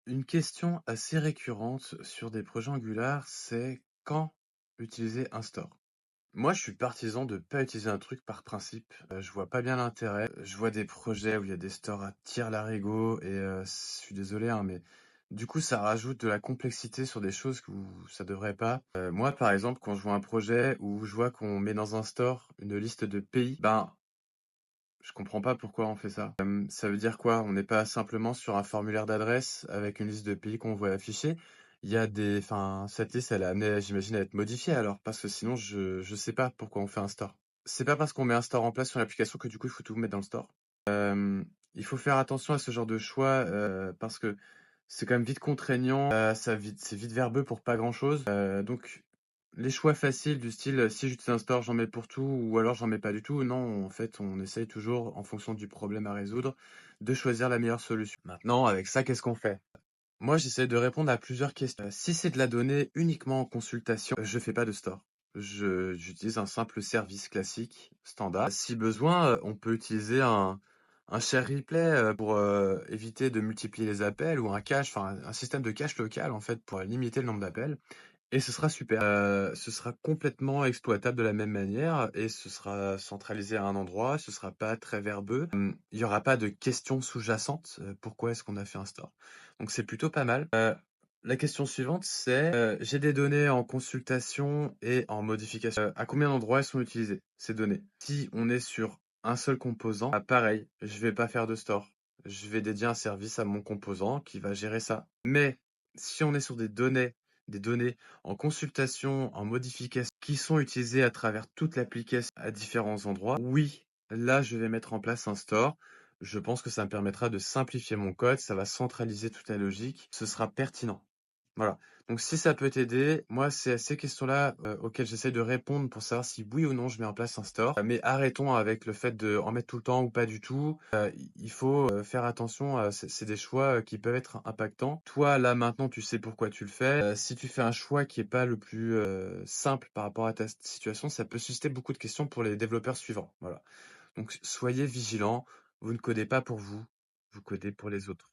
Une question assez récurrente sur des projets Angular, c'est quand utiliser un store? Moi, je suis partisan de pas utiliser un truc par principe. Je vois pas bien l'intérêt. Je vois des projets où il y a des stores à tire-larigot et je suis désolé, hein, mais du coup, ça rajoute de la complexité sur des choses où ça devrait pas. Moi, par exemple, quand je vois un projet où je vois qu'on met dans un store une liste de pays, ben, je comprends pas pourquoi on fait ça. Ça veut dire quoi? On n'est pas simplement sur un formulaire d'adresse avec une liste de pays qu'on voit afficher. Il y a enfin, cette liste, elle est amenée, j'imagine, à être modifiée alors, parce que sinon, je sais pas pourquoi on fait un store. C'est pas parce qu'on met un store en place sur l'application que du coup, il faut tout mettre dans le store. Il faut faire attention à ce genre de choix, parce que c'est quand même vite contraignant, c'est vite verbeux pour pas grand-chose. Donc les choix faciles du style, si j'utilise un store, j'en mets pour tout ou alors j'en mets pas du tout. Non, en fait, on essaye toujours, en fonction du problème à résoudre, de choisir la meilleure solution. Maintenant, avec ça, qu'est-ce qu'on fait? Moi, j'essaie de répondre à plusieurs questions. Si c'est de la donnée uniquement en consultation, je fais pas de store. J'utilise un simple service classique, standard. Si besoin, on peut utiliser un share replay pour éviter de multiplier les appels ou un cache, enfin un système de cache local en fait pour limiter le nombre d'appels. Et ce sera super. Ce sera complètement exploitable de la même manière et ce sera centralisé à un endroit, ce sera pas très verbeux. Il y aura pas de questions sous-jacentes. Pourquoi est-ce qu'on a fait un store? Donc c'est plutôt pas mal. La question suivante, c'est j'ai des données en consultation et en modification. À combien d'endroits elles sont utilisées, ces données? Si on est sur un seul composant, pareil, je vais pas faire de store. Je vais dédier un service à mon composant qui va gérer ça. Mais si on est sur des données en consultation, en modification, qui sont utilisées à travers toute l'application à différents endroits, oui, là, je vais mettre en place un store. Je pense que ça me permettra de simplifier mon code, ça va centraliser toute la logique, ce sera pertinent. Voilà. Donc si ça peut t'aider, moi c'est à ces questions-là auxquelles j'essaie de répondre pour savoir si oui ou non je mets en place un store. Mais arrêtons avec le fait de en mettre tout le temps ou pas du tout. Il faut faire attention. C'est des choix qui peuvent être impactants. Toi là maintenant tu sais pourquoi tu le fais. Si tu fais un choix qui est pas le plus simple par rapport à ta situation, ça peut susciter beaucoup de questions pour les développeurs suivants. Voilà. Donc soyez vigilants. Vous ne codez pas pour vous, vous codez pour les autres.